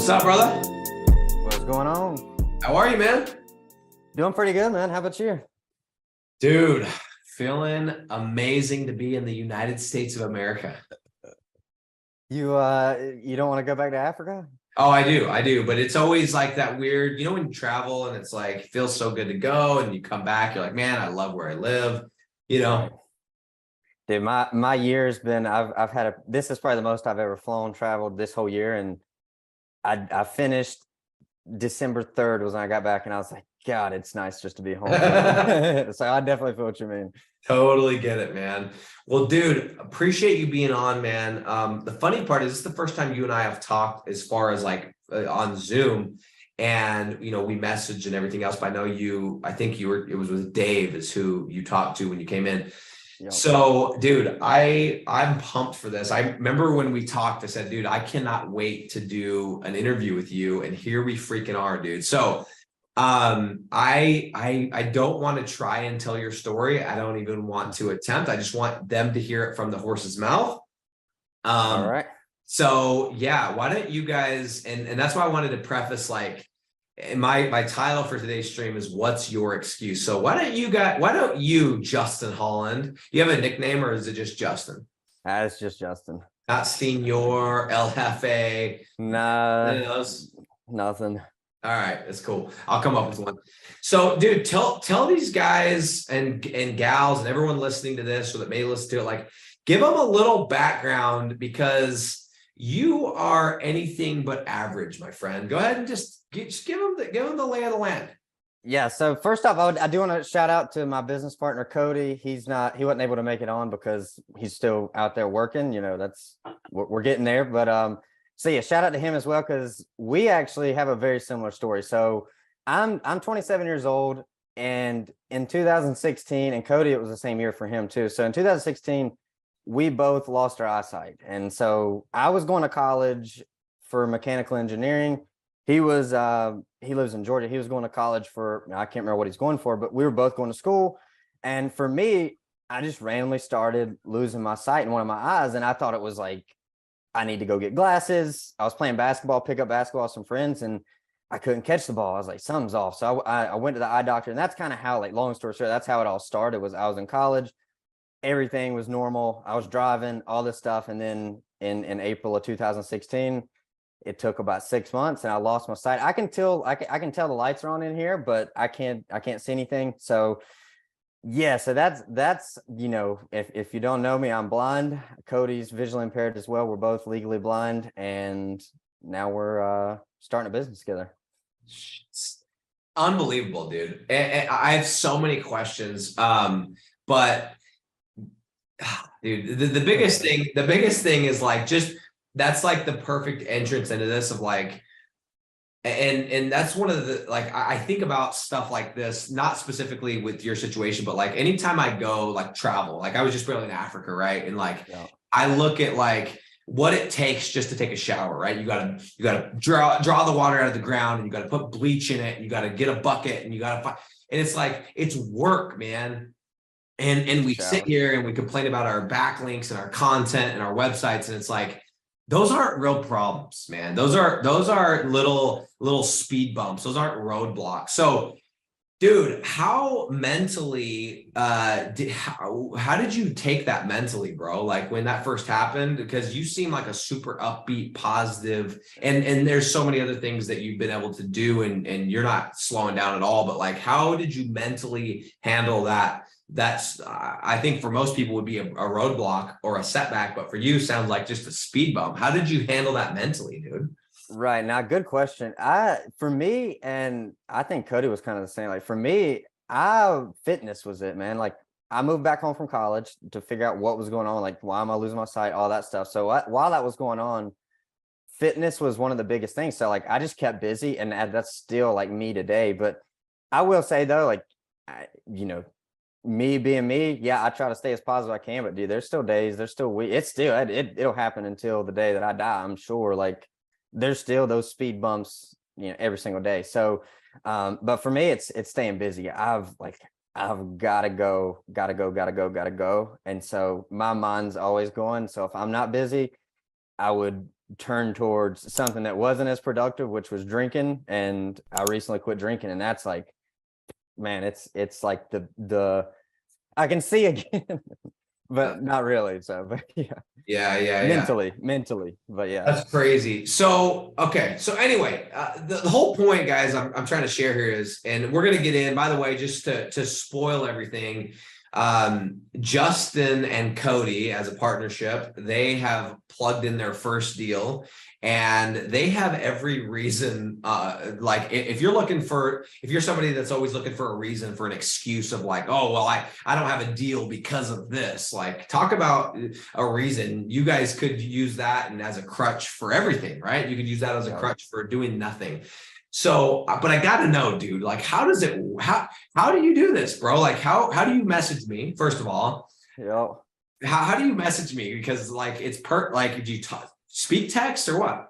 What's up, brother? What's going on? How are you, man? Doing pretty good, man. How about you? Dude, feeling amazing to be in the United States of America. You don't want to go back to Africa? Oh, I do. But it's always like that weird, when you travel and it's like, feels so good to go and you come back, you're like, man, I love where I live, Right. Dude, my year's been I've had this is probably the most I've ever traveled this whole year, and I finished December 3rd was when I got back, and I was like, God, it's nice just to be home. So I definitely feel what you mean. Totally get it, man. Well, dude, appreciate you being on, man. The funny part is this is the first time you and I have talked as far as like on Zoom, and we messaged and everything else. But I know it was with Dave is who you talked to when you came in. Yep. So, dude, I'm pumped for this. I remember when we talked, I said, dude, I cannot wait to do an interview with you, and here we freaking are, dude. So I don't want to try and tell your story. I don't even want to attempt. I just want them to hear it from the horse's mouth. All right. So yeah, why don't you guys, and that's why I wanted to preface, like, my title for today's stream is "What's Your Excuse?" So why don't you, Justin Holland, you have a nickname, or is it just Justin? It's just Justin. Not Senor, El Jefe. Nah, nothing. All right, that's cool. I'll come up with one. So, dude, tell these guys and gals and everyone listening to this or that may listen to it, like, give them a little background, because you are anything but average, my friend. Go ahead and just give them the lay of the land. Yeah. So first off, I do want to shout out to my business partner, Cody. He wasn't able to make it on because he's still out there working. We're getting there, but so yeah, shout out to him as well, because we actually have a very similar story. So I'm 27 years old, and in 2016, and Cody, it was the same year for him too. So in 2016, we both lost our eyesight, and so I was going to college for mechanical engineering. He lives in Georgia. He was going to college I can't remember what he's going for, but we were both going to school. And for me, I just randomly started losing my sight in one of my eyes, and I thought it was like, I need to go get glasses. I was playing pick up basketball with some friends, and I couldn't catch the ball. I was like, something's off. So I went to the eye doctor, and that's kind of how, like, long story short, that's how it all started. I was in college. Everything was normal. I was driving, all this stuff. And then in April of 2016, it took about 6 months, and I lost my sight. I can tell the lights are on in here, but I can't see anything. So yeah, so that's if you don't know me, I'm blind. Cody's visually impaired as well. We're both legally blind, and now we're starting a business together. It's unbelievable, dude. And I have so many questions, but dude, the biggest thing is like, just that's like the perfect entrance into this of like. And that's one of the, like, I think about stuff like this, not specifically with your situation, but like anytime I go like travel, like I was just barely in Africa, right? And like, yeah. I look at like what it takes just to take a shower, right? You gotta draw the water out of the ground, and you gotta put bleach in it, and you gotta get a bucket, and and it's like, it's work, man. And we sit here and we complain about our backlinks and our content and our websites, and it's like, those aren't real problems, man. Those are little speed bumps. Those aren't roadblocks. So, dude, how mentally how did you take that mentally, bro? Like when that first happened, because you seem like a super upbeat, positive, and there's so many other things that you've been able to do, and you're not slowing down at all. But like, how did you mentally handle that? That's I think for most people would be a roadblock or a setback, but for you sounds like just a speed bump. How did you handle that mentally, dude? Right. Now, good question. For me, and I think Cody was kind of the same. Like for me, fitness was it, man. Like I moved back home from college to figure out what was going on. Like, why am I losing my sight? All that stuff. So while that was going on, fitness was one of the biggest things. So like, I just kept busy, and that's still like me today. But I will say though, like, me being me, yeah, I try to stay as positive as I can, but dude, there's still days, there's still weeks. It'll happen until the day that I die, I'm sure. Like there's still those speed bumps, every single day. So, but for me, it's staying busy. I've gotta go. And so my mind's always going. So if I'm not busy, I would turned towards something that wasn't as productive, which was drinking. And I recently quit drinking, and that's like, man, it's like the I can see again, but not really. So, but yeah, Yeah. mentally, but yeah. That's crazy. So, okay. So anyway, the whole point, guys, I'm trying to share here is, and we're going to get in, by the way, just to spoil everything. Justin and Cody, as a partnership, they have plugged in their first deal, and they have every reason. Like if you're somebody that's always looking for a reason, for an excuse of like, oh, well, I don't have a deal because of this. Like, talk about a reason. You guys could use that and as a crutch for everything, right? You could use that as a crutch for doing nothing. So, but I got to know, dude, like, how do you do this, bro? Like, how do you message me? First of all, Yeah. how do you message me? Because like, like, do you speak text or what?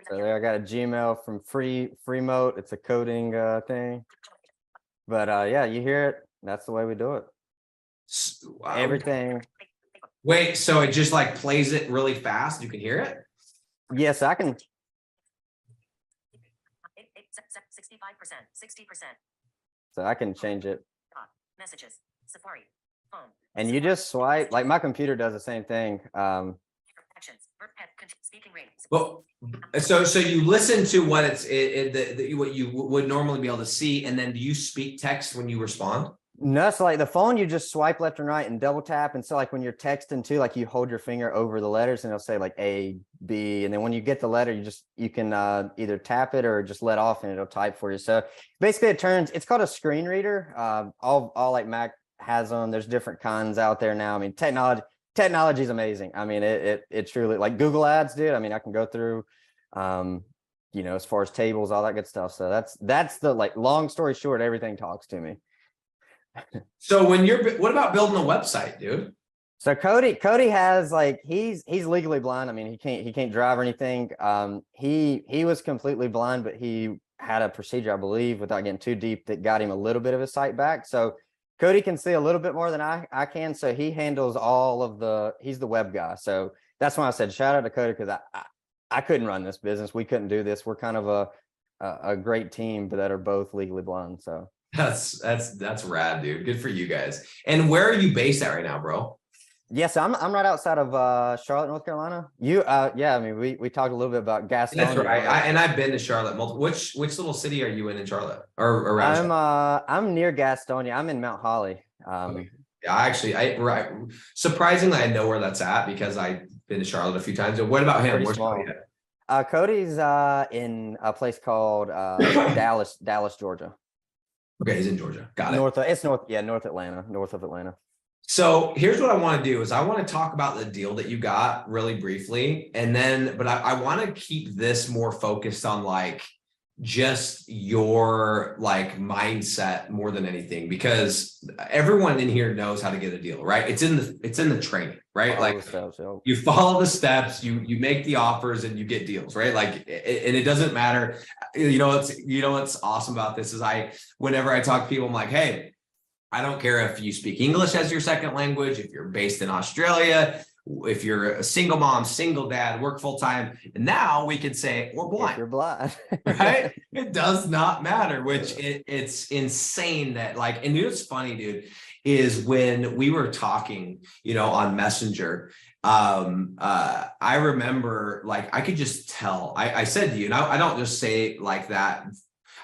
So there, I got a Gmail from Freemote. It's a coding thing. But yeah, you hear it. That's the way we do it. Everything. Wait, so it just like plays it really fast? You can hear it? Yes, I can. 65%, 60%. So I can change it. Messages, Safari, home. And you just swipe. Like my computer does the same thing. Actions, speaking rate. Well, so you listen to what what you would normally be able to see, and then do you speak text when you respond? No, so like the phone, you just swipe left and right and double tap. And so like when you're texting too, like you hold your finger over the letters and it'll say like A, B. And then when you get the letter, you can either tap it or just let off and it'll type for you. So basically it's called a screen reader. All like Mac has them. There's different kinds out there now. I mean, technology is amazing. I mean, it truly, like Google Ads, dude. I mean, I can go through, as far as tables, all that good stuff. So that's the, like, long story short, everything talks to me. So what about building a website, dude? So Cody has, like, he's legally blind. I mean, he can't drive or anything. He was completely blind, but he had a procedure, I believe, without getting too deep, that got him a little bit of his sight back. So Cody can see a little bit more than I can. So he handles he's the web guy. So that's why I said shout out to Cody, because I couldn't run this business. We couldn't do this. We're kind of a great team, but that are both legally blind. So That's rad, dude. Good for you guys. And where are you based at right now, bro? Yes, I'm right outside of Charlotte, North Carolina. Yeah, I mean, we talked a little bit about Gastonia. That's right. I've been to Charlotte multiple. Which little city are you in Charlotte, or around? I'm near Gastonia. I'm in Mount Holly. Okay. Yeah, surprisingly, I know where that's at because I've been to Charlotte a few times. What about him? Where's Cody at? Cody's in a place called Dallas, Georgia. Okay, he's in Georgia. Got it. It's north of Atlanta. So here's what I want to do is I want to talk about the deal that you got really briefly. And then, but I want to keep this more focused on like just your like mindset more than anything, because everyone in here knows how to get a deal, right? It's in the training, right? Like you follow the steps, you make the offers and you get deals, right? Like, and it doesn't matter. What's awesome about this is whenever I talk to people, I'm like, hey, I don't care if you speak English as your second language, if you're based in Australia, if you're a single mom, single dad, work full time, and now we can say we're blind. If you're blind, right? It does not matter. Which it's insane that, like, and it's funny, dude, is when we were talking, on Messenger. I remember, like, I could just tell. I said to you, and I don't just say like that.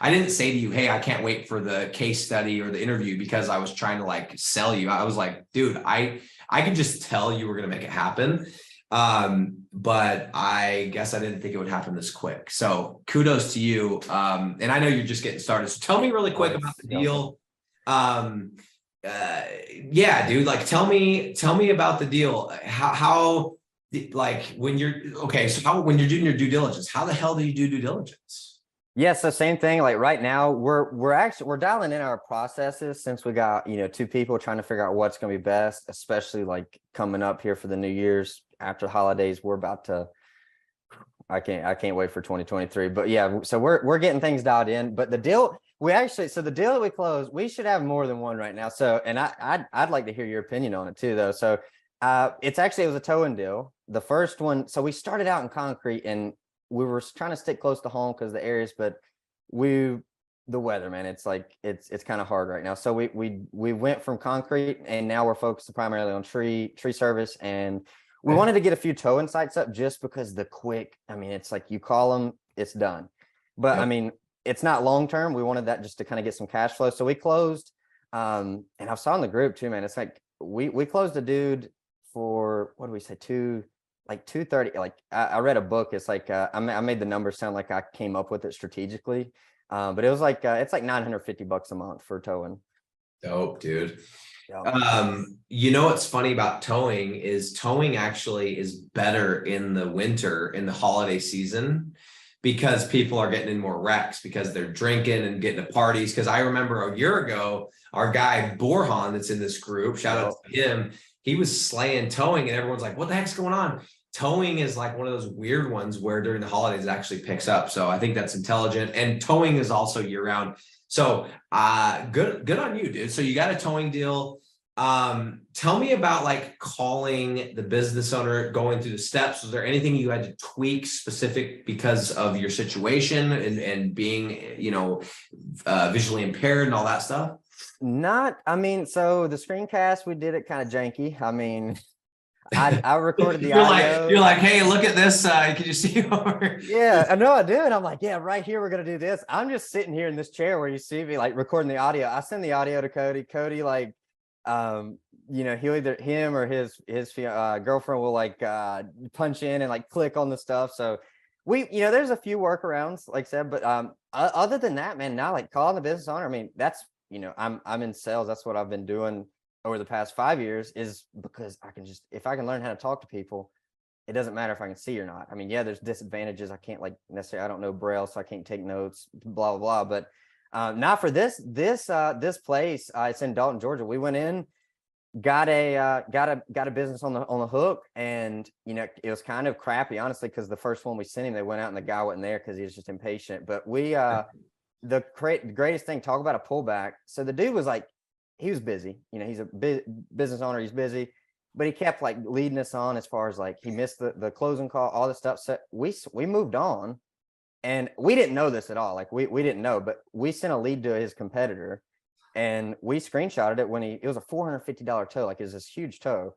I didn't say to you, hey, I can't wait for the case study or the interview because I was trying to like sell you. I was like, dude, I could just tell you were going to make it happen. But I guess I didn't think it would happen this quick. So kudos to you. And I know you're just getting started. So tell me really quick about the deal. Yeah, dude, like tell me about the deal. How like when you're when you're doing your due diligence, how the hell do you do due diligence? Yes, the same thing. Like right now, we're dialing in our processes, since we got, two people trying to figure out what's going to be best, especially like coming up here for the New Year's after the holidays. We're about to, I can't wait for 2023. But yeah, so we're getting things dialed in. But the deal the deal that we closed, we should have more than one right now. So, and I'd like to hear your opinion on it too, though. So It was a towing deal. The first one, so we started out in concrete and we were trying to stick close to home because the areas, but the weather, man, it's like it's kind of hard right now. So we went from concrete and now we're focused primarily on tree service, and we wanted to get a few towing sites up just because I mean, it's like you call them, it's done. But I mean, it's not long term. We wanted that just to kind of get some cash flow. So we closed. And I saw in the group too, man. It's like we closed a dude for, what do we say, 230. Like I read a book. It's like I made the numbers sound like I came up with it strategically. But it was like it's like $950 a month for towing. Dope, dude. Yeah. You know what's funny about towing actually is better in the winter, in the holiday season, because people are getting in more wrecks because they're drinking and getting to parties. Because I remember a year ago, our guy Borhan that's in this group, shout out to him, he was slaying towing and everyone's like, what the heck's going on? Towing is like one of those weird ones where during the holidays it actually picks up. So I think that's intelligent. And towing is also year round. So good on you, dude. So you got a towing deal. Tell me about like calling the business owner, going through the steps. Was there anything you had to tweak specific because of your situation and being, visually impaired and all that stuff? I mean, so the screencast, we did it kind of janky. I mean, I recorded the audio. You're like, hey, look at this. Can you see over? Yeah, I know I do. And I'm like, yeah, right here, we're going to do this. I'm just sitting here in this chair where you see me like recording the audio. I send the audio to Cody. Cody, like, he'll either him or his girlfriend will like punch in and like click on the stuff. So there's a few workarounds, like I said, but other than that, man, now like calling the business owner, I mean, that's, I'm in sales. That's what I've been doing over the past 5 years, is because if I can learn how to talk to people, it doesn't matter if I can see or not. I mean, yeah, there's disadvantages. I can't like necessarily, I don't know Braille, so I can't take notes, blah, blah, blah. But not for this place. It's in Dalton, Georgia. We went in, got a business on the hook, and it was kind of crappy, honestly, because the first one we sent him, they went out and the guy wasn't there because he was just impatient. But the greatest thing, talk about a pullback. So the dude was like, he was busy. He's a business owner. He's busy, but he kept like leading us on as far as like he missed the closing call, all this stuff. So we moved on, and we didn't know this at all. Like we didn't know, but we sent a lead to his competitor, and we screenshotted it when it was a $450 tow. Like it was this huge tow.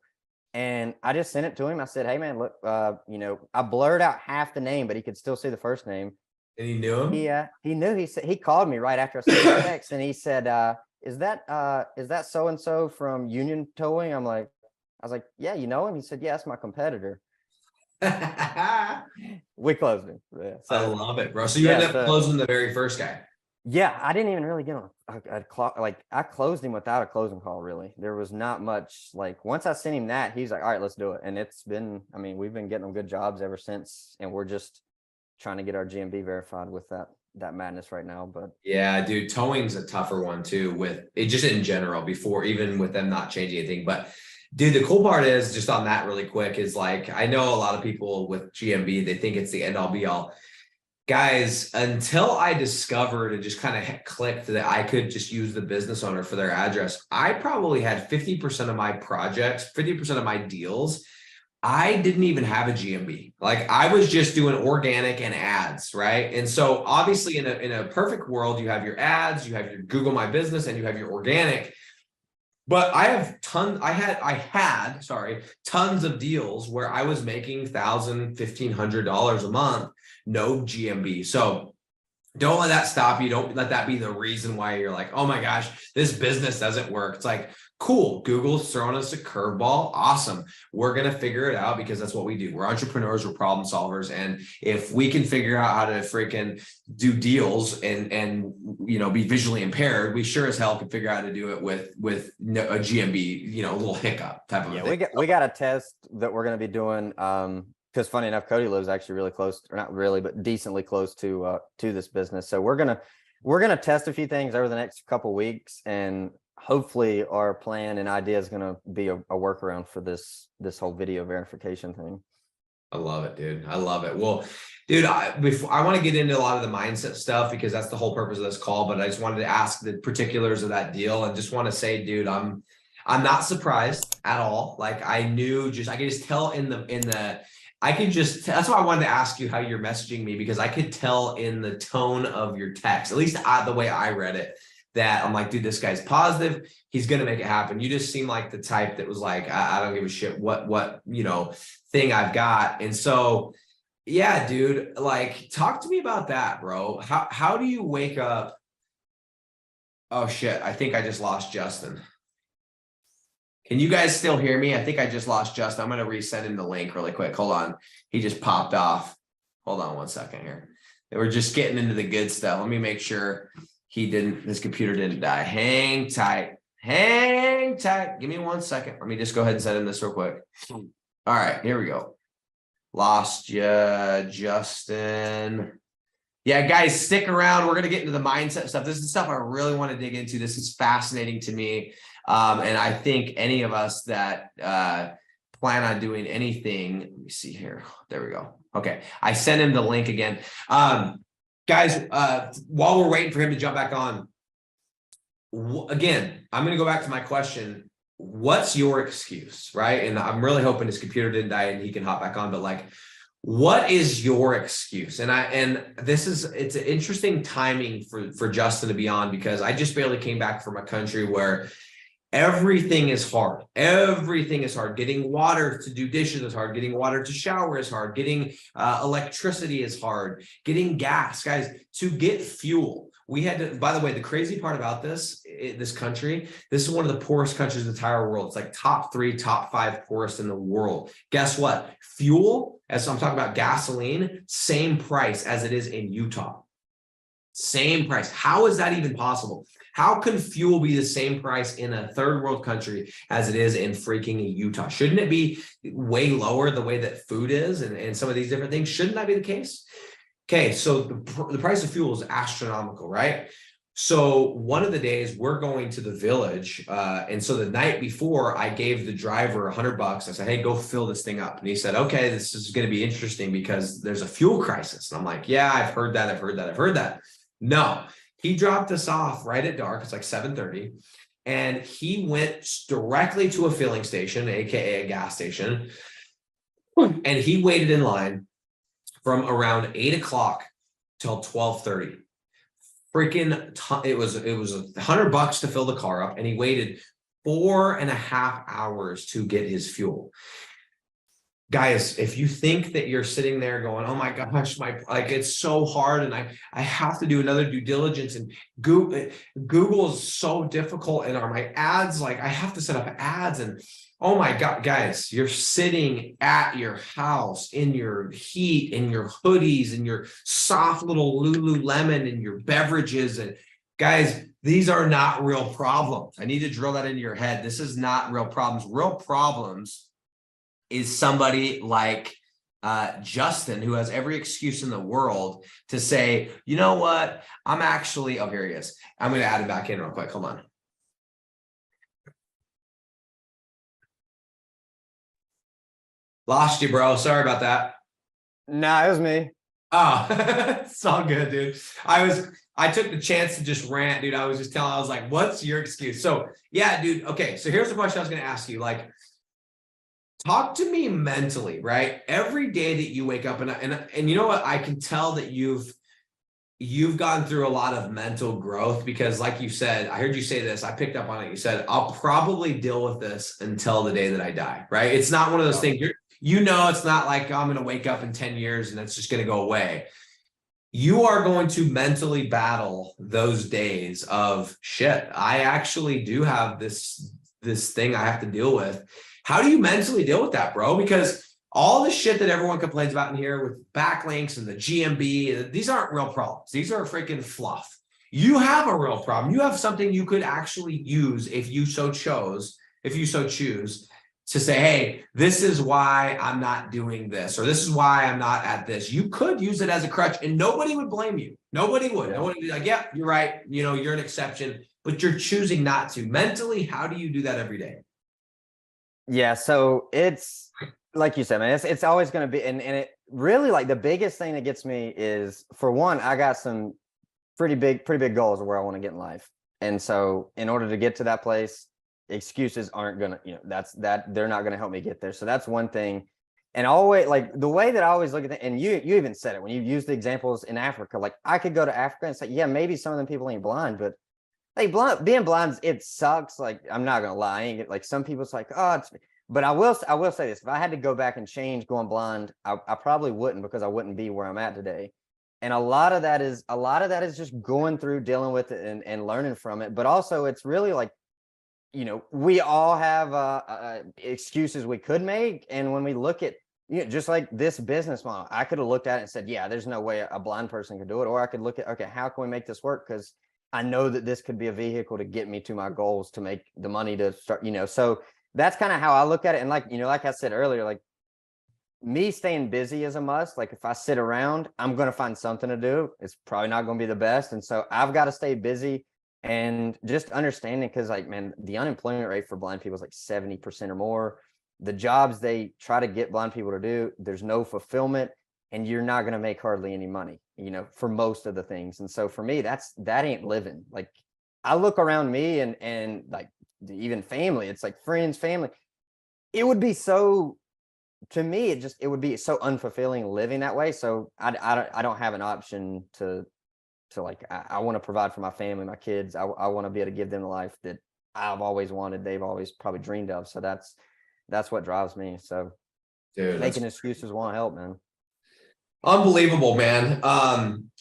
And I just sent it to him. I said, hey man, look, I blurred out half the name, but he could still see the first name. And he knew him? He knew. He said, he called me right after I sent the text, and he said, is that so-and-so from Union Towing? I was like, yeah, you know him? He said, yeah, that's my competitor. We closed him. Yeah, so, I love it, bro. So you ended up closing the very first guy. Yeah, I didn't even really get on a clock. Like I closed him without a closing call, really. There was not much. Like once I sent him that, he's like, all right, let's do it. And we've been getting them good jobs ever since. And we're just trying to get our GMB verified with that madness right now. But yeah, dude, towing's a tougher one too, with it just in general, before even with them not changing anything. But dude, the cool part is, just on that really quick, is like, I know a lot of people with GMB, they think it's the end all be all. Guys, until I discovered and just kind of clicked that I could just use the business owner for their address, I probably had 50% of my projects, 50% of my deals, I didn't even have a GMB. Like I was just doing organic and ads, right? And so obviously in a perfect world, you have your ads, you have your Google My Business, and you have your organic. But I had tons of deals where I was making $1,000, $1,500 a month, no GMB. So don't let that stop you. Don't let that be the reason why you're like, oh my gosh, this business doesn't work. It's like, cool, Google's throwing us a curveball. Awesome. We're going to figure it out, because that's what we do. We're entrepreneurs, we're problem solvers. And if we can figure out how to freaking do deals and be visually impaired, we sure as hell can figure out how to do it with a GMB, a little hiccup type of thing. We got a test that we're going to be doing. Because funny enough, Cody lives actually really close, or not really, but decently close to this business. So we're gonna test a few things over the next couple of weeks, and hopefully our plan and idea is gonna be a workaround for this whole video verification thing. I love it, dude. I love it. Well, dude, I want to get into a lot of the mindset stuff, because that's the whole purpose of this call. But I just wanted to ask the particulars of that deal, and just want to say, dude, I'm not surprised at all. Like I knew I could just tell I could just, that's why I wanted to ask you how you're messaging me, because I could tell in the tone of your text, at least the way I read it, that I'm like, dude, this guy's positive. He's going to make it happen. You just seem like the type that was like, I don't give a shit what, thing I've got. And so, yeah, dude, like talk to me about that, bro. How do you wake up? Oh shit. I think I just lost Justin. Can you guys still hear me? I think I just lost Justin. I'm going to resend him the link really quick. Hold on. He just popped off. Hold on 1 second here. We're just getting into the good stuff. Let me make sure his computer didn't die. Hang tight. Hang tight. Give me 1 second. Let me just go ahead and send him this real quick. All right, here we go. Lost ya, Justin. Yeah, guys, stick around. We're going to get into the mindset stuff. This is stuff I really want to dig into. This is fascinating to me. And I think any of us that plan on doing anything, let me see here. There we go. Okay. I sent him the link again. Guys, while we're waiting for him to jump back on, again, I'm going to go back to my question. What's your excuse, right? And I'm really hoping his computer didn't die and he can hop back on, but like, what is your excuse? And it's an interesting timing for Justin to be on, because I just barely came back from a country where everything is hard. Everything is hard. Getting water to do dishes is hard. Getting water to shower is hard. Getting electricity is hard. Getting gas, guys, to get fuel. We had to, by the way, the crazy part about this country, this is one of the poorest countries in the entire world. It's like top 3, top 5 poorest in the world. Guess what? Fuel, as I'm talking about gasoline, same price as it is in Utah. Same price. How is that even possible? How can fuel be the same price in a third world country as it is in freaking Utah? Shouldn't it be way lower the way that food is and some of these different things? Shouldn't that be the case? Okay, so the price of fuel is astronomical, right? So one of the days we're going to the village. And so the night before I gave the driver $100. I said, hey, go fill this thing up. And he said, okay, this is going to be interesting because there's a fuel crisis. And I'm like, yeah, I've heard that. No, he dropped us off right at dark. It's like 7:30. And he went directly to a filling station, AKA a gas station. And he waited in line from around 8 o'clock till 12:30. It was $100 to fill the car up, and he waited 4.5 hours to get his fuel. Guys, if you think that you're sitting there going, oh my gosh, it's so hard, and I have to do another due diligence, and Google is so difficult, and are my ads, like I have to set up ads, and oh my God, guys, you're sitting at your house in your heat, in your hoodies, and your soft little Lululemon, and your beverages. And guys, these are not real problems. I need to drill that into your head. This is not real problems. Real problems is somebody like Justin, who has every excuse in the world to say, you know what? I'm actually, oh, here he is. I'm going to add him back in real quick. Hold on. Lost you, bro. Sorry about that. Nah, it was me. Oh, it's all good, dude. I took the chance to just rant, dude. I was like, what's your excuse? So yeah, dude. Okay. So here's the question I was going to ask you. Like, talk to me mentally, right? Every day that you wake up and you know what? I can tell that you've gone through a lot of mental growth, because like you said, I heard you say this, I picked up on it. You said, I'll probably deal with this until the day that I die, right? It's not one of those things it's not like I'm going to wake up in 10 years and it's just going to go away. You are going to mentally battle those days of shit. I actually do have this thing I have to deal with. How do you mentally deal with that, bro? Because all the shit that everyone complains about in here with backlinks and the GMB, these aren't real problems. These are freaking fluff. You have a real problem. You have something you could actually use if you so choose to say, hey, this is why I'm not doing this, or this is why I'm not at this. You could use it as a crutch and nobody would blame you. Nobody would. Nobody would be like, yeah, you're right. You're an exception, but you're choosing not to. Mentally, how do you do that every day? Yeah, so it's like you said, man, it's always going to be, and it really, like, the biggest thing that gets me is, for one, I got some pretty big goals of where I want to get in life. And so in order to get to that place, excuses aren't gonna, they're not gonna help me get there. So that's one thing. And always, like, the way that I always look at it, and you even said it when you used the examples in Africa, like I could go to Africa and say, yeah, maybe some of them people ain't blind, but like being blind, it sucks. Like, I'm not gonna lie, I ain't like, some people, it's like, oh, but I will say this: if I had to go back and change going blind, I probably wouldn't, because I wouldn't be where I'm at today. And a lot of that is just going through, dealing with it, and learning from it. But also, it's really like, we all have excuses we could make. And when we look at, just like this business model, I could have looked at it and said, yeah, there's no way a blind person could do it. Or I could look at, okay, how can we make this work? Because I know that this could be a vehicle to get me to my goals, to make the money to start, so that's kind of how I look at it. And like, like I said earlier, like, me staying busy is a must. Like, if I sit around, I'm going to find something to do. It's probably not going to be the best. And so I've got to stay busy, and just understanding, because like, man, the unemployment rate for blind people is like 70% or more. The jobs they try to get blind people to do, there's no fulfillment, and you're not going to make hardly any money, for most of the things. And so for me, that ain't living. Like, I look around me and like, even family, it's like friends, family. It would be so, to me, it would be so unfulfilling living that way. So I don't have an option to like, I want to provide for my family, my kids. I want to be able to give them the life that I've always wanted, they've always probably dreamed of. So that's what drives me. So Dude, making excuses won't help, man. unbelievable, man.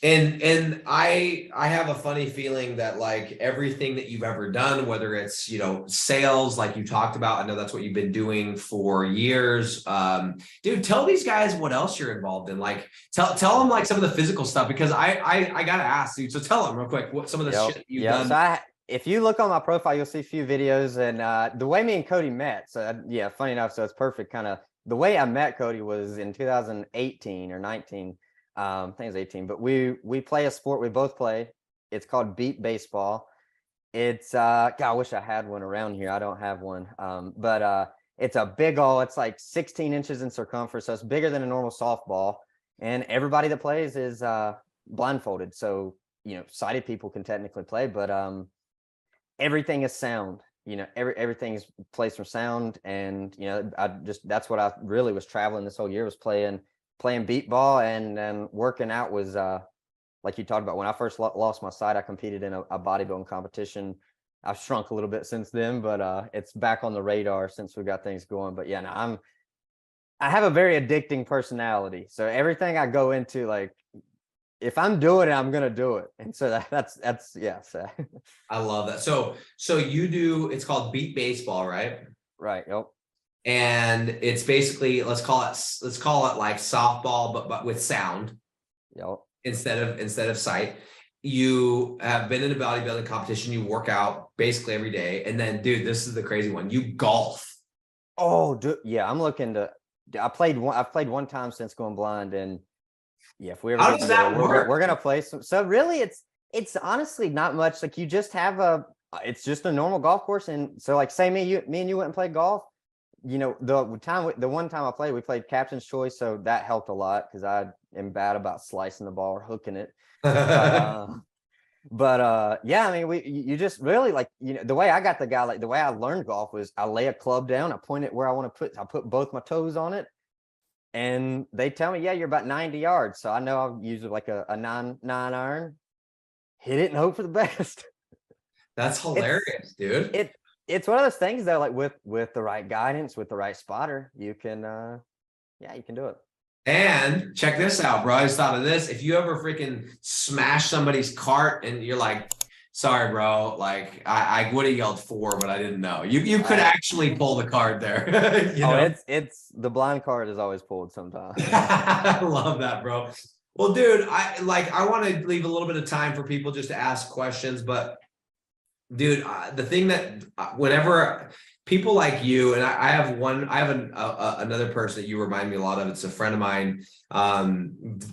And I have a funny feeling that like everything that you've ever done, whether it's, sales, like you talked about, I know that's what you've been doing for years. Dude, tell these guys what else you're involved in. Like, tell them like some of the physical stuff, because I gotta ask, dude. So tell them real quick what some of the shit you've done. So if you look on my profile, you'll see a few videos, and the way me and Cody met. So yeah, funny enough, so it's perfect. Kind of the way I met Cody was in 2018 or 19. I think it was 18, but we play a sport we both play. It's called beep baseball. It's God, I wish I had one around here. I don't have one. But it's a big old, it's like 16 inches in circumference, so it's bigger than a normal softball. And everybody that plays is blindfolded. So, sighted people can technically play, but everything is sound. Everything is placed from sound. And that's what I really was traveling this whole year, was playing beat ball, and working out was like you talked about. When I first lost my sight, I competed in a bodybuilding competition. I've shrunk a little bit since then, but it's back on the radar since we got things going. But yeah, no, I have a very addicting personality. So everything I go into, like, if I'm doing it, I'm gonna do it. And so that's yeah. So I love that. So you do, it's called beat baseball, right? Right. Yep. And it's basically, let's call it like softball, but with sound. Yep. Instead of sight. You have been in a bodybuilding competition, you work out basically every day. And then, dude, this is the crazy one. You golf. Oh, dude, yeah. I'm looking to, I've played one time since going blind, and yeah, if we ever How get does together, that work? we're gonna play some. So really, it's honestly not much. Like, you just have it's just a normal golf course. And so, like, say me and you went and played golf. The one time I played, we played captain's choice, so that helped a lot, because I am bad about slicing the ball or hooking it. But yeah, I mean, you just really, like, the way I got the guy, like, the way I learned golf was I lay a club down, I point it where I want to I put both my toes on it, and they tell me, yeah, you're about 90 yards. So I know I'll use like a 9 iron, hit it and hope for the best. That's hilarious, dude. It's one of those things though, like, with the right guidance, with the right spotter, you can you can do it. And check this out, bro. I just thought of this. If you ever freaking smash somebody's cart and you're like, sorry, bro, like I would have yelled 4, but I didn't know. You could actually pull the card there. It's the blind card is always pulled sometimes. I love that, bro. Well, dude, I want to leave a little bit of time for people just to ask questions, but dude, the thing that whenever people like you, and I have another person that you remind me a lot of. It's a friend of mine,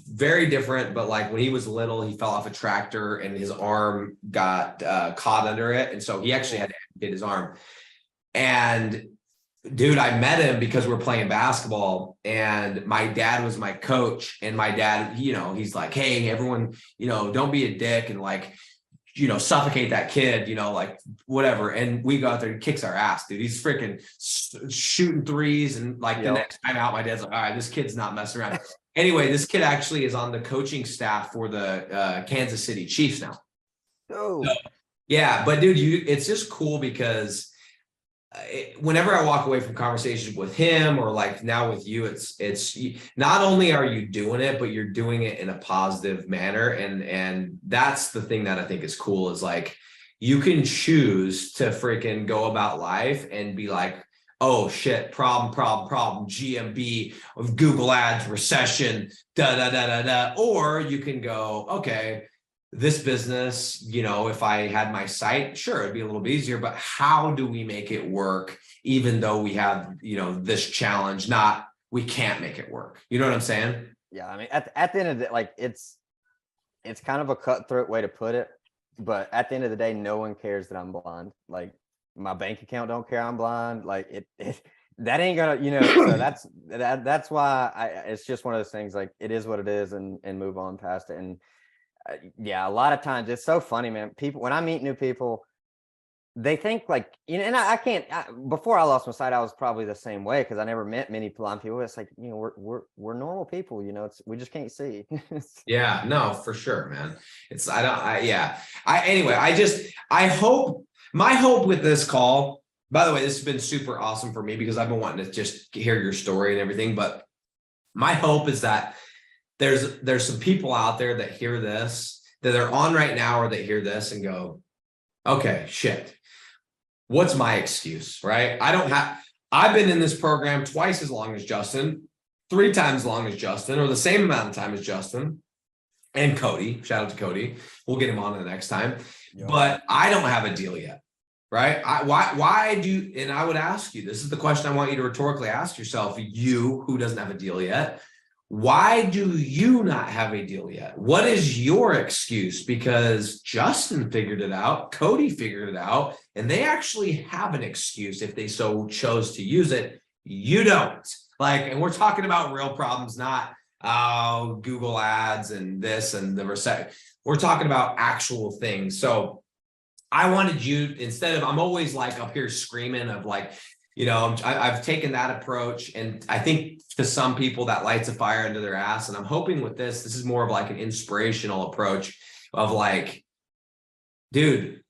very different, but like when he was little, he fell off a tractor and his arm got caught under it, and so he actually had to amputate his arm. And dude, I met him because we're playing basketball, and my dad was my coach, and my dad, he's like, hey, everyone, don't be a dick, and like, suffocate that kid, like whatever. And we go out there and kicks our ass, dude. He's freaking shooting threes. And like the Yep. next time out, my dad's like, all right, this kid's not messing around. Anyway, this kid actually is on the coaching staff for the Kansas City Chiefs now. Oh, So, yeah, but dude, it's just cool because whenever I walk away from conversations with him or like now with you, it's not only are you doing it, but you're doing it in a positive manner. And that's the thing that I think is cool is like, you can choose to freaking go about life and be like, oh shit, problem, GMB of Google ads, recession, or you can go, okay, this business, if I had my site, sure, it'd be a little bit easier, but how do we make it work? Even though we have, this challenge, we can't make it work. You know what I'm saying? yeah. I mean, at the end of the day, like it's kind of a cutthroat way to put it, but at the end of the day, no one cares that I'm blind. Like my bank account don't care I'm blind. Like it that ain't gonna, so that's why it's just one of those things, like it is what it is and move on past it. And yeah, a lot of times it's so funny, man. People, when I meet new people, they think like, and I can't, before I lost my sight, I was probably the same way because I never met many blind people. It's like, we're normal people, we just can't see. Yeah, no, for sure, man. Anyway, my hope with this call, by the way, this has been super awesome for me because I've been wanting to just hear your story and everything, but my hope is that there's some people out there that hear this, that they're on right now, or that hear this and go, okay, shit, what's my excuse, right? I've been in this program twice as long as Justin, 3 times as long as Justin, or the same amount of time as Justin and Cody. Shout out to Cody. We'll get him on the next time. Yep. But I don't have a deal yet, right? Why do, and I would ask you, this is the question I want you to rhetorically ask yourself, you who doesn't have a deal yet. Why do you not have a deal yet? What is your excuse? Because Justin figured it out, Cody figured it out, and they actually have an excuse if they so chose to use it. You don't. And we're talking about real problems, not Google ads and this and the recession. We're talking about actual things. So I wanted you, I'm always like up here screaming of like, I've taken that approach, and I think to some people that lights a fire into their ass. And I'm hoping with this is more of like an inspirational approach of like, dude,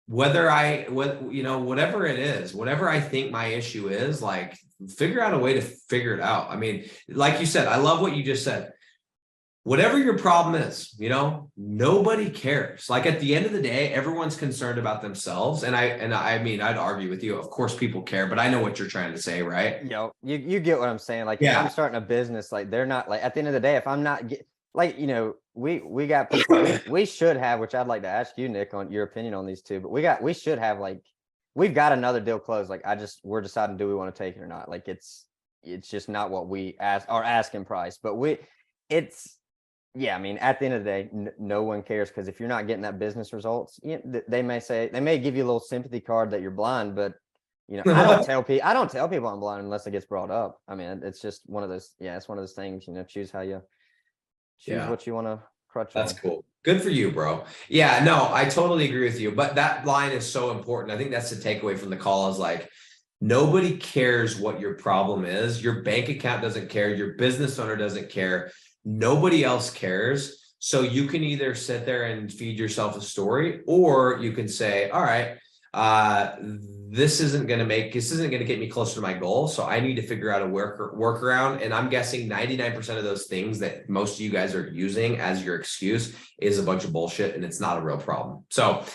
whatever it is, whatever I think my issue is, like, figure out a way to figure it out. I mean, like you said, I love what you just said. Whatever your problem is, nobody cares. Like at the end of the day, everyone's concerned about themselves. And I mean, I'd argue with you. Of course, people care, but I know what you're trying to say, right? You get what I'm saying. Like, yeah. If I'm starting a business, like they're not like, at the end of the day, if I'm not we got people we should have, which I'd like to ask you, Nick, on your opinion on these two, but we should have, like, we've got another deal closed. Like we're deciding, do we want to take it or not? Like it's just not what we our asking price, but yeah, I mean, at the end of the day, no one cares, because if you're not getting that business results, they may give you a little sympathy card that you're blind, but I don't tell people I'm blind unless it gets brought up. I mean, it's just one of those. Yeah, it's one of those things. Choose how you choose what you want to crutch. That's on. cool. Good for you, bro. Yeah, no, I totally agree with you. But that line is so important. I think that's the takeaway from the call is like, nobody cares what your problem is. Your bank account doesn't care. Your business owner doesn't care. Nobody else cares. So you can either sit there and feed yourself a story, or you can say, all right, this isn't going to get me closer to my goal. So I need to figure out a workaround. And I'm guessing 99% of those things that most of you guys are using as your excuse is a bunch of bullshit, and it's not a real problem. So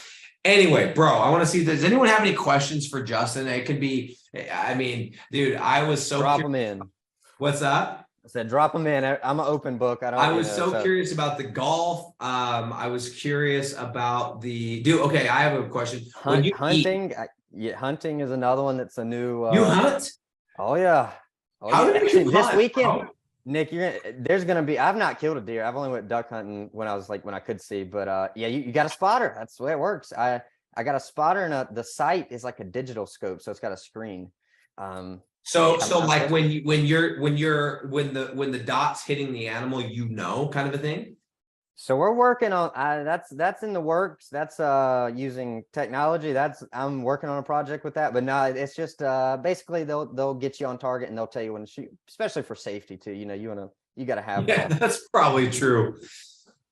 anyway, bro, I want to see, does anyone have any questions for Justin? It could be, I mean, dude, I was so drop them in. What's that? I said, drop them in. I'm an open book. I was so curious about the golf. I was curious about okay, I have a question. Hunting. Hunting is another one that's a new. You hunt? Oh yeah. How did you this hunt, weekend, bro? Nick? There's gonna be. I've not killed a deer. I've only went duck hunting when I could see. But yeah, you got a spotter. That's the way it works. I got a spotter, and the sight is like a digital scope, so it's got a screen. So like when the dot's hitting the animal, kind of a thing. So we're working on that's in the works. That's using technology. I'm working on a project with that, but no, it's just basically they'll get you on target and they'll tell you when to shoot, especially for safety too. You know, you got to have Yeah, that's probably true.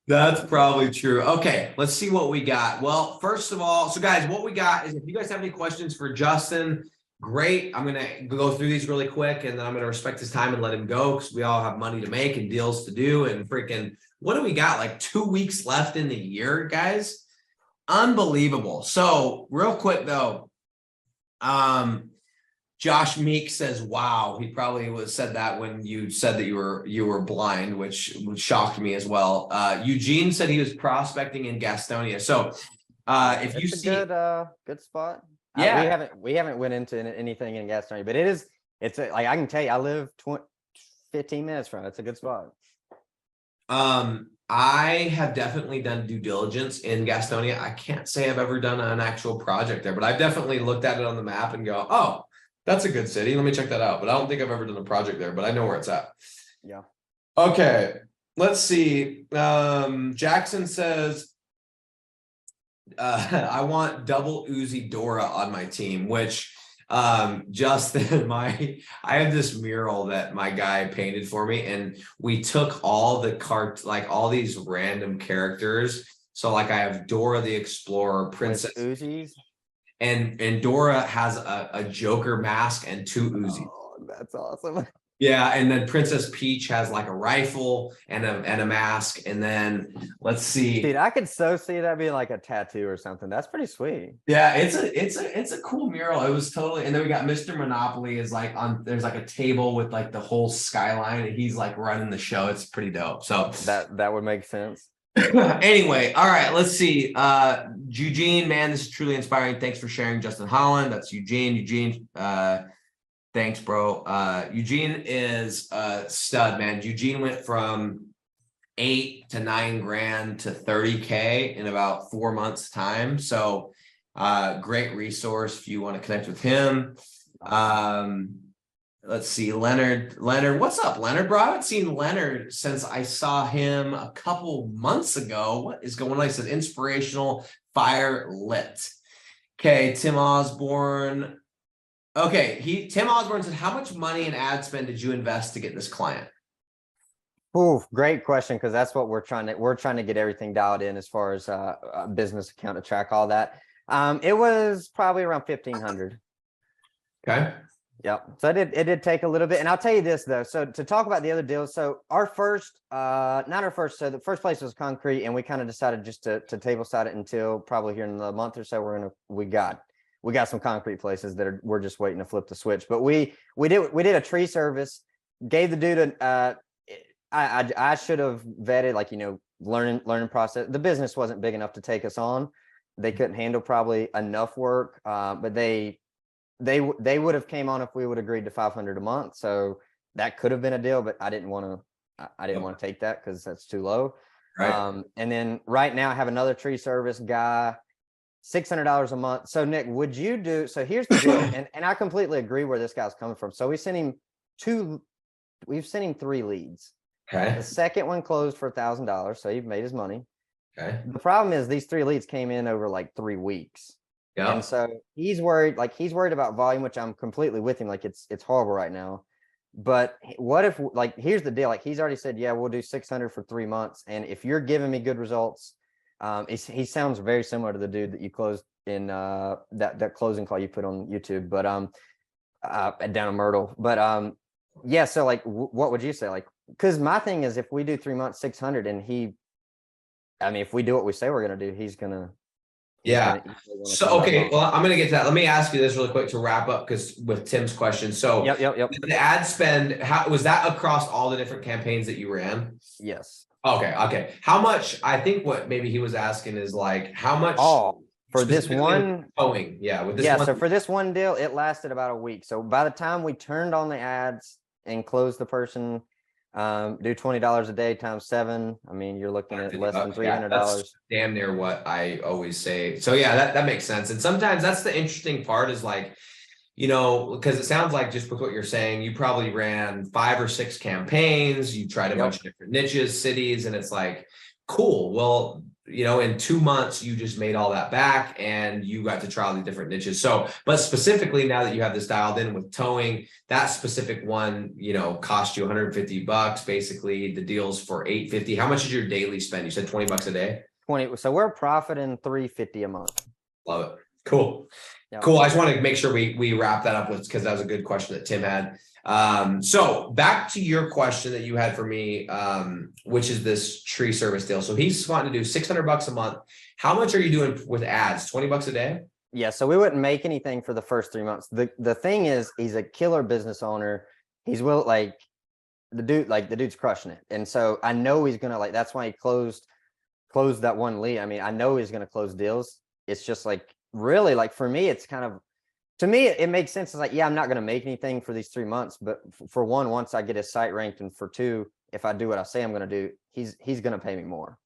That's probably true. Okay, let's see what we got. Well, first of all, so guys, what we got is if you guys have any questions for Justin, great. I'm gonna go through these really quick and then I'm gonna respect his time and let him go because we all have money to make and deals to do. And freaking, what do we got? Like 2 weeks left in the year, guys. Unbelievable. So, real quick though, Josh Meek says, "Wow." He probably said that when you said that you were blind, which shocked me as well. Eugene said he was prospecting in Gastonia. So, if you it's see, a good spot. yeah, We haven't went into anything in Gastonia, but it's like I can tell you, I live 15 minutes from it. It's a good spot. I have definitely done due diligence in Gastonia. I can't say I've ever done an actual project there, but I've definitely looked at it on the map and go, "Oh, that's a good city. Let me check that out." But I don't think I've ever done a project there, but I know where it's at. Yeah. Okay, let's see. Jackson says, I want double Uzi Dora on my team, which Justin, I have this mural that my guy painted for me, and we took all the like all these random characters. So like I have Dora the Explorer, Princess Uzis. And Dora has a Joker mask and 2 Uzis. Oh, that's awesome. Yeah, and then Princess Peach has like a rifle and a mask, and then let's see. Dude, I could so see that being like a tattoo or something. That's pretty sweet. Yeah, it's a cool mural. It was totally, and then we got Mr. Monopoly is like there's like a table with like the whole skyline, and he's like running the show. It's pretty dope. So that would make sense. anyway, all right, let's see. Eugene, man, this is truly inspiring. Thanks for sharing, Justin Holland. That's Eugene. Thanks, bro. Eugene is a stud, man. Eugene went from 8 to 9 grand to 30K in about 4 months time. So great resource if you want to connect with him. Let's see, Leonard, what's up, Leonard, bro? I haven't seen Leonard since I saw him a couple months ago. What is going on? He said inspirational, fire lit. Okay, Tim Osborne. Okay, Tim Osborne said, how much money and ad spend did you invest to get this client? Ooh, great question, because that's what we're trying to get everything dialed in as far as a business account to track all that. It was probably around 1,500. Okay. Yep. So it did take a little bit. And I'll tell you this though. So to talk about the other deals, so our first, not our first, so the first place was concrete, and we kind of decided just to table side it until probably here in the month or so we got some concrete places that we're just waiting to flip the switch. But we did a tree service, gave the dude I should have vetted, like, learning process. The business wasn't big enough to take us on. They couldn't handle probably enough work, but they would have came on if we would have agreed to 500 a month. So that could have been a deal, but I didn't want to take that because that's too low. Right. And then right now I have another tree service guy, $600 a month. So Nick, would you do, so here's the deal. and I completely agree where this guy's coming from. So we've sent him 3 leads. Okay. The second one closed for $1,000. So he made his money. Okay. The problem is these 3 leads came in over like 3 weeks. Yeah. And so he's worried about volume, which I'm completely with him. Like it's horrible right now. But what if, like, here's the deal. Like he's already said, yeah, we'll do 600 for 3 months. And if you're giving me good results, he sounds very similar to the dude that you closed in that closing call you put on YouTube, but down in Myrtle. But yeah, so like what would you say? Like, because my thing is, if we do 3 months 600 and if we do what we say we're gonna do, he's gonna So okay, well, I'm gonna get to that. Let me ask you this really quick to wrap up, because with Tim's question. So yep. The ad spend, how was that across all the different campaigns that you ran? Yes. Okay. How much? I think what maybe he was asking is like how much for this one owing. Yeah, with this one. So for this one deal, it lasted about a week. So by the time we turned on the ads and closed the person, do $20 a day times 7. I mean, you're looking at less than $300. That's damn near what I always say. So yeah, that makes sense. And sometimes that's the interesting part is like, because it sounds like just with what you're saying, you probably ran 5 or 6 campaigns, you tried a bunch of different niches, cities, and it's like, cool. Well, in 2 months, you just made all that back and you got to try these different niches. So, but specifically now that you have this dialed in with towing, that specific one, cost you $150. Basically, the deal's for $850. How much is your daily spend? You said $20 a day? 20. So we're profiting $350 a month. Love it. Cool. Yeah. Cool. I just want to make sure we wrap that up with, because that was a good question that Tim had. So back to your question that you had for me, which is this tree service deal. So he's wanting to do $600 a month. How much are you doing with ads? $20 a day? Yeah. So we wouldn't make anything for the first 3 months. The thing is, he's a killer business owner. He's the dude's crushing it. And so I know he's going to that's why he closed that one lead. I mean, I know he's going to close deals. It's just really for me, it's kind of, to me, it makes sense. It's yeah, I'm not going to make anything for these 3 months, but for one, once I get his site ranked, and for two, if I do what I say I'm going to do, he's going to pay me more.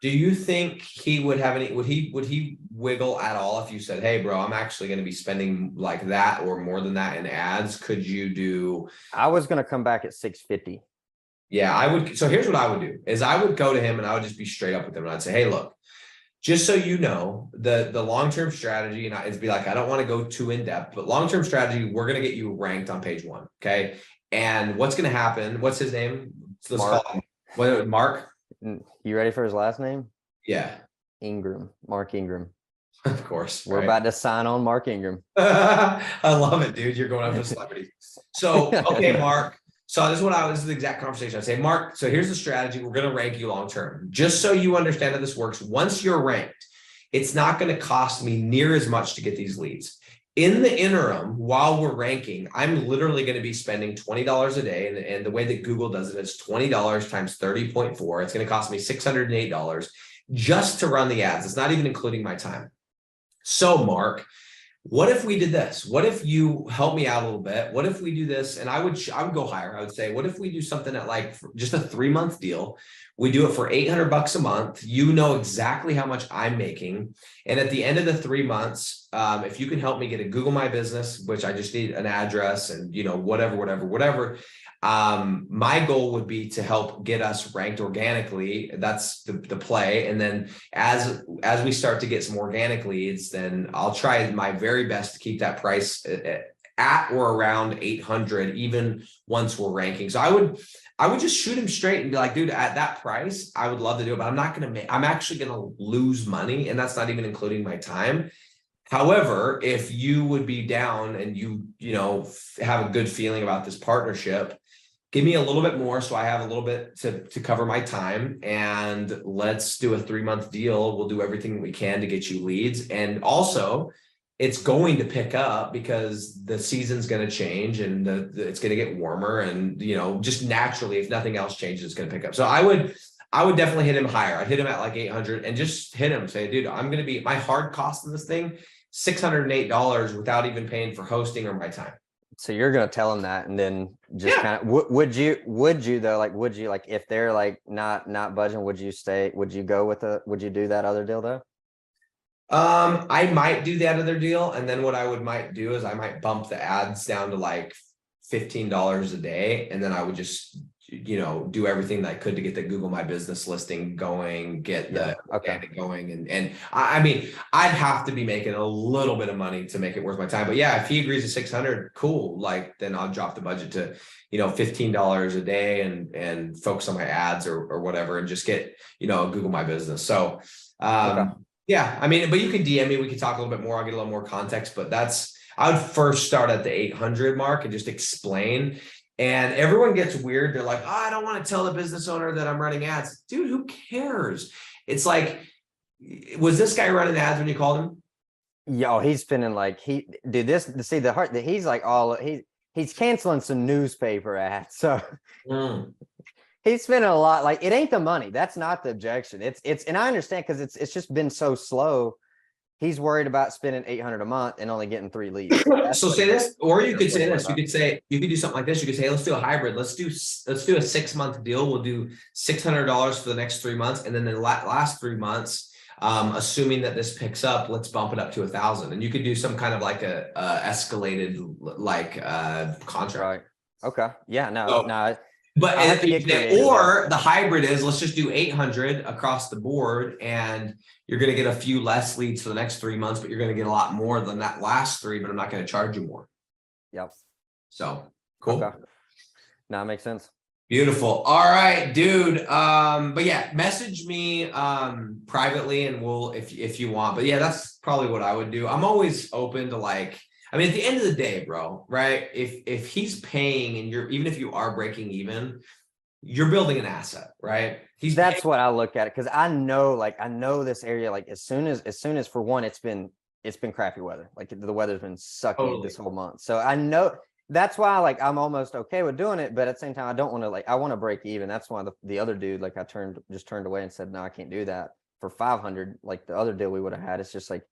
Do you think he would have would he wiggle at all if you said, hey bro, I'm actually going to be spending like that or more than that in ads? Could you do? I was going to come back at 650. Yeah, I would. So here's what I would do is I would go to him and I would just be straight up with him. And I'd say, hey, look, just so you know, the long-term strategy, and it'd be I don't want to go too in depth, but long-term strategy, we're going to get you ranked on page 1. Okay. And what's going to happen? What's his name? Let's Mark. call him Mark. You ready for his last name? Yeah. Ingram. Mark Ingram. Of course. We're about to sign on Mark Ingram. I love it, dude. You're going after celebrities. So, okay, Mark. So this is the exact conversation. I say, Mark, so here's the strategy. We're going to rank you long-term. Just so you understand how this works, once you're ranked, it's not going to cost me near as much to get these leads. In the interim, while we're ranking, I'm literally going to be spending $20 a day. And the way that Google does it is $20 times 30.4. It's going to cost me $608 just to run the ads. It's not even including my time. So, Mark, what if we did this? What if you help me out a little bit? What if we do this? And I would go higher. I would say, what if we do something at just a 3-month deal? We do it for $800 a month. You know exactly how much I'm making. And at the end of the 3 months, if you can help me get a Google My Business, which I just need an address and, whatever. My goal would be to help get us ranked organically. That's the play. And then as we start to get some organic leads, then I'll try my very best to keep that price at or around 800, even once we're ranking. So I would just shoot him straight and be like, dude, at that price, I would love to do it, but I'm actually going to lose money. And that's not even including my time. However, if you would be down and you have a good feeling about this partnership, give me a little bit more so I have a little bit to cover my time, and let's do a 3-month deal. We'll do everything we can to get you leads. And also, it's going to pick up because the season's going to change and it's going to get warmer, and just naturally, if nothing else changes, it's going to pick up. So I would definitely hit him higher. I'd hit him at 800 and just hit him, say, dude, I'm going to be, my hard cost of this thing, $608 without even paying for hosting or my time. So you're going to tell them that, and then just kind of, would you though, if they're not budging, would you do that other deal though? I might do that other deal. And then what I might do is I might bump the ads down to $15 a day. And then I would just, do everything that I could to get the Google My Business listing going, get the organic going. And I mean, I'd have to be making a little bit of money to make it worth my time. But yeah, if he agrees to 600, cool. Then I'll drop the budget to, $15 a day and focus on my ads or whatever, and just get, a Google My Business. So, yeah, I mean, but you can DM me. We can talk a little bit more. I'll get a little more context, but I would first start at the 800 mark and just explain. And everyone gets weird. They're like, oh, I don't want to tell the business owner that I'm running ads. Dude, who cares? It's was this guy running ads when you called him? Yo, he's spending he's canceling some newspaper ads. So he's spending a lot. It ain't the money. That's not the objection. And I understand, because it's just been so slow. He's worried about spending 800 a month and only getting 3 leads. So say this, or you could say this. You could do something like this. You could say, hey, let's do a hybrid. Let's do a 6-month deal. We'll do $600 for the next 3 months, and then the last 3 months, assuming that this picks up, let's bump it up to 1,000. And you could do some kind of a escalated contract. Right. Okay. Yeah. No. But I'll have to get creative. or the hybrid is let's just do 800 across the board, and you're going to get a few less leads for the next 3 months, but you're going to get a lot more than that last 3. But I'm not going to charge you more. Yep. So cool. Okay. Now it makes sense. Beautiful. All right, dude. But yeah, message me privately, and we'll if you want. But yeah, that's probably what I would do. I'm always open to like. I mean, at the end of the day, bro, right? If he's paying and you're even if you are breaking even, you're building an asset, right? That's what I look at it because I know this area. Like as soon as for one, it's been crappy weather. Like the weather's been sucking this whole month. So I know that's why like I'm almost okay with doing it, but at the same time, I don't want to I want to break even. That's why the other dude I just turned away and said no, I can't do that for 500. Like the other deal we would have had. It's just like,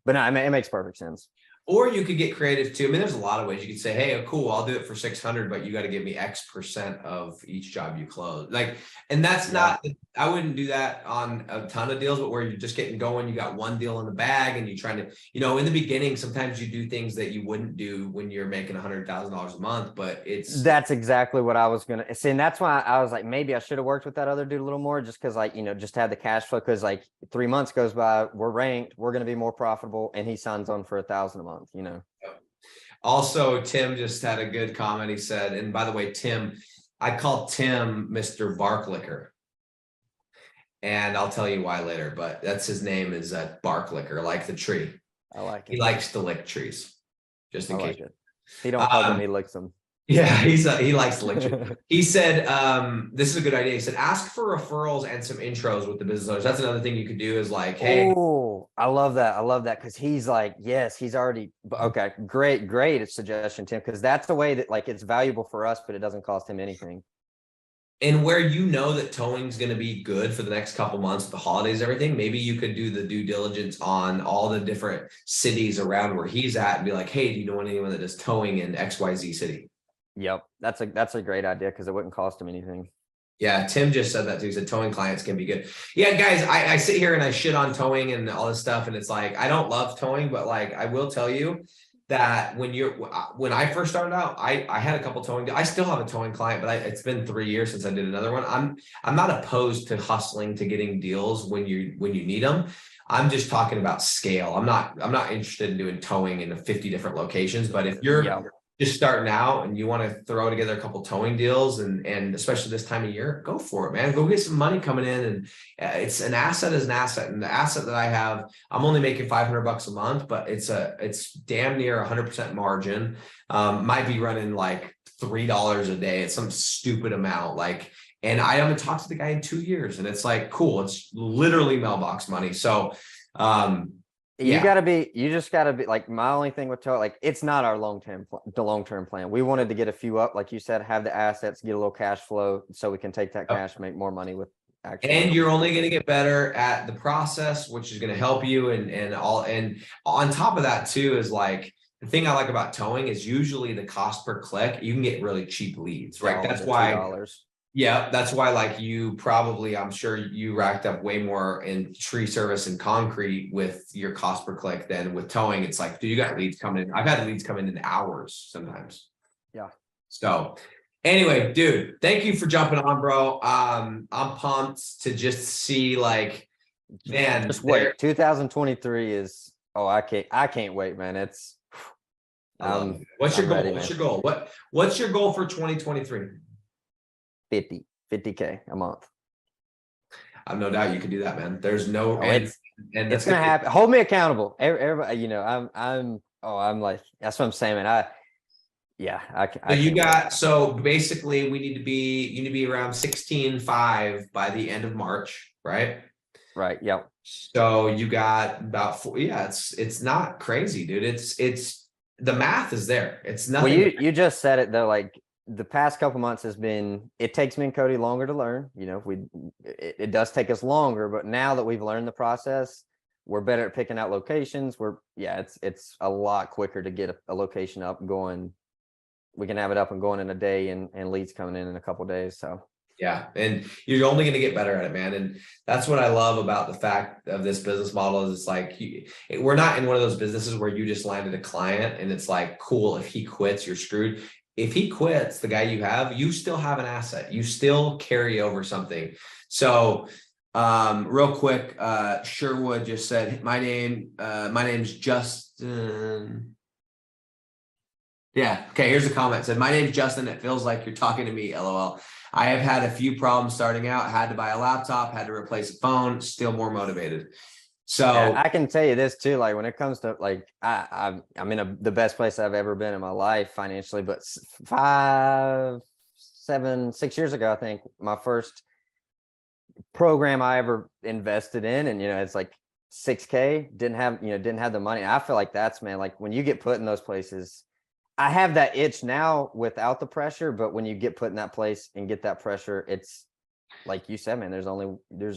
but no, it makes perfect sense. Or you could get creative too. I mean, there's a lot of ways you could say, hey, cool, I'll do it for 600, but you got to give me X% of each job you close. Like, and that's not, I wouldn't do that on a ton of deals, but where you're just getting going, you got one deal in the bag and you're trying to, in the beginning, sometimes you do things that you wouldn't do when you're making $100,000 a month, but that's exactly what I was going to say. And that's why I was like, maybe I should have worked with that other dude a little more just because just had the cash flow. Cause 3 months goes by, we're ranked, we're going to be more profitable. And he signs on for $1,000 a month. Also, Tim just had a good comment. He said, and by the way, Tim, I call Tim Mr. Barklicker. And I'll tell you why later, but that's his name is Barklicker, like the tree. I like it. He likes to lick trees, just in case. Like it. He don't hug them, he licks them. Yeah, he likes to lick trees. He said, this is a good idea. He said, ask for referrals and some intros with the business owners. That's another thing you could do is like, hey. Oh, I love that. I love that. Cause he's like, yes, he's already, okay, great suggestion, Tim. Cause that's the way that it's valuable for us, but it doesn't cost him anything. And where that towing is going to be good for the next couple months, the holidays, everything, maybe you could do the due diligence on all the different cities around where he's at and be like, hey, do you know anyone that does towing in XYZ city? Yep. That's a great idea because it wouldn't cost him anything. Yeah. Tim just said that too. He said towing clients can be good. Yeah, guys, I sit here and I shit on towing and all this stuff. And it's like, I don't love towing, but I will tell you that when I first started out, I had a couple towing. I still have a towing client, but it's been 3 years since I did another one. I'm not opposed to hustling to getting deals when you need them. I'm just talking about scale. I'm not interested in doing towing in 50 different locations, but if you're just starting out and you want to throw together a couple towing deals and especially this time of year, go for it, man. Go get some money coming in. And it's an asset is an asset. And the asset that I have, I'm only making $500 a month, but it's damn near 100% margin. Might be running like $3 a day. It's some stupid amount. And I haven't talked to the guy in 2 years and it's like, cool. It's literally mailbox money. So, you just gotta be my only thing with tow, it's not our long-term plan. We wanted to get a few up, like you said, have the assets, get a little cash flow so we can take that cash, make more money with actually. And you're only going to get better at the process, which is going to help you. And on top of that too, is the thing I like about towing is usually the cost per click, you can get really cheap leads, right? That's why $2. Yeah, that's why you probably, I'm sure you racked up way more in tree service and concrete with your cost per click than with towing. It's like, dude, you got leads coming in. I've had leads come in hours sometimes. Yeah. So anyway, dude, thank you for jumping on, bro. I'm pumped to just see man. Just wait. 2023 is, I can't wait, man. It's what's your goal? What's your goal? What's your goal for 2023? 50K a month. I have no doubt you can do that, man. There's no, it's gonna happen. Hold me accountable. Everybody, I'm that's what I'm saying, man. So basically you need to be around 16.5 by the end of March, right? Right. Yep. So you got about 4. Yeah, it's not crazy, dude. It's the math is there. It's nothing. Well, you just said it though, the past couple months it takes me and Cody longer to learn. It does take us longer, but now that we've learned the process, we're better at picking out locations. It's a lot quicker to get a location up and going. We can have it up and going in a day and leads coming in a couple of days. So yeah. And you're only going to get better at it, man. And that's what I love about the fact of this business model is we're not in one of those businesses where you just landed a client and it's cool. If he quits, you're screwed. if he quits, the guy you still have an asset. You still carry over something. So real quick, Sherwood just said, my name's Justin. Yeah. Okay. Here's a comment. It said, my name's Justin. It feels like you're talking to me. LOL. I have had a few problems starting out. Had to buy a laptop, had to replace a phone, still more motivated. So Yeah, I can tell you this too. Like when it comes to like, I'm in the best place I've ever been in my life financially, but 5, 7, 6 years ago, I think my first program I ever invested in, and it's like 6K, didn't have the money. I feel like that's, man, like when you get put in those places, I have that itch now without the pressure, but when you get put in that place and get that pressure, it's like you said, man, there's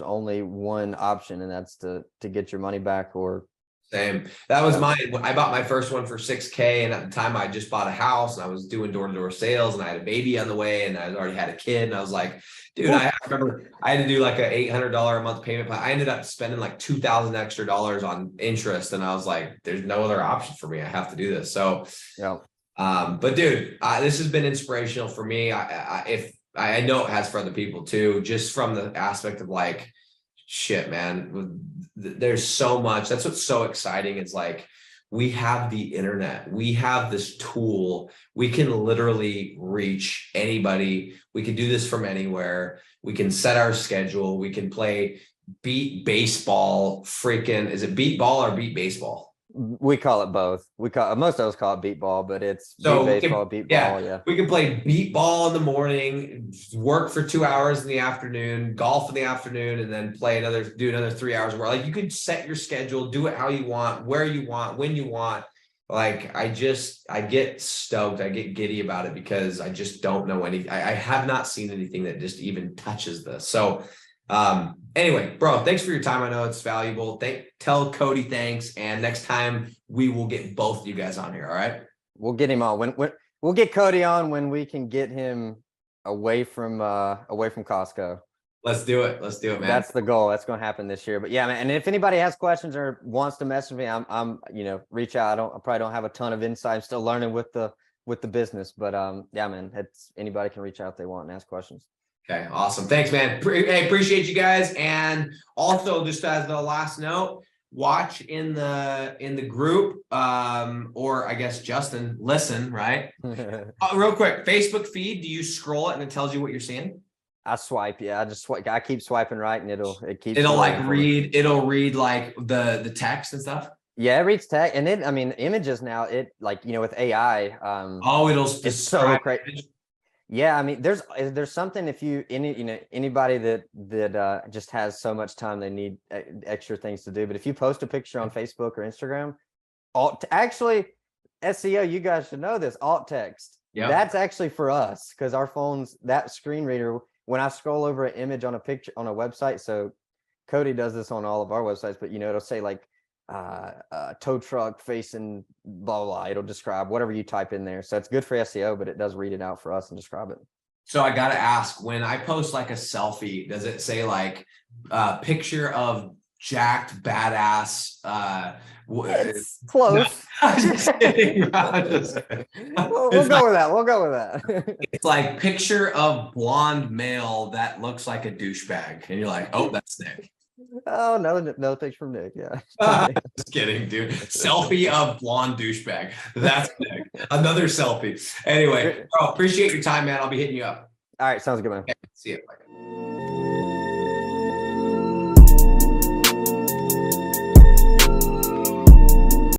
only one option, and that's to get your money back. Or same. That was mine. I bought my first one for 6K, and at the time I just bought a house and I was doing door-to-door sales, and I had a baby on the way, and I already had a kid, and I was like, dude, I remember I had to do like a $800 a month payment, but I ended up spending like $2,000 extra on interest, and I was like, there's no other option for me. I have to do this. So yeah. But dude, this has been inspirational for me. I know it has for other people too, just from the aspect of like, shit, man, there's so much. That's what's so exciting. It's like, we have the internet, we have this tool, we can literally reach anybody. We can do this from anywhere. We can set our schedule. We can play beat baseball. Is it beat ball or beat baseball? We call it both. Most of us call it beat ball, but it's So beat baseball, beat ball. Yeah. We can play beat ball in the morning, work for 2 hours in the afternoon, golf in the afternoon, and then do another 3 hours of work. Like, you could set your schedule, do it how you want, where you want, when you want. Like, I get stoked. I get giddy about it because I just don't know anything. I have not seen anything that just even touches this. So anyway, bro, thanks for your time. I know it's valuable. Tell Cody thanks, and next time we will get both you guys on here. All right, we'll get him on when we'll get Cody on when we can get him away from Costco. Let's do it, man. That's the goal. That's going to happen this year. But yeah, man, and if anybody has questions or wants to message me, I'm reach out. I probably don't have a ton of insight. I'm still learning with the business, but yeah, man, anybody can reach out if they want and ask questions. Okay, awesome. Thanks, man. Hey, appreciate you guys. And also, just as the last note, watch in the group, or I guess Justin, listen, right? Real quick, Facebook feed. Do you scroll it and it tells you what you're seeing? I swipe. Yeah, I just swipe. I keep swiping right, and it'll read. It'll read like the text and stuff. Yeah, it reads text, and images now. It with AI. It's so crazy. Yeah, I mean, there's something, if anybody that just has so much time, they need extra things to do. But if you post a picture on Facebook or Instagram, actually SEO, you guys should know this, alt text. Yeah, that's actually for us, because our phones, that screen reader, when I scroll over an image on a picture on a website, so Cody does this on all of our websites, but it'll say like tow truck facing blah, blah, blah. It'll describe whatever you type in there. So it's good for SEO, but it does read it out for us and describe it. So I got to ask, when I post like a selfie, does it say like picture of jacked badass? It's close. No, I'm just kidding. We'll go with that. We'll go with that. It's like picture of blonde male that looks like a douchebag. And you're like, oh, that's Nick. Oh, another picture from Nick. Yeah. Just kidding, dude. Selfie of blonde douchebag. That's Nick. Another selfie. Anyway, bro, appreciate your time, man. I'll be hitting you up. All right. Sounds good, man. Okay, see you. Bye.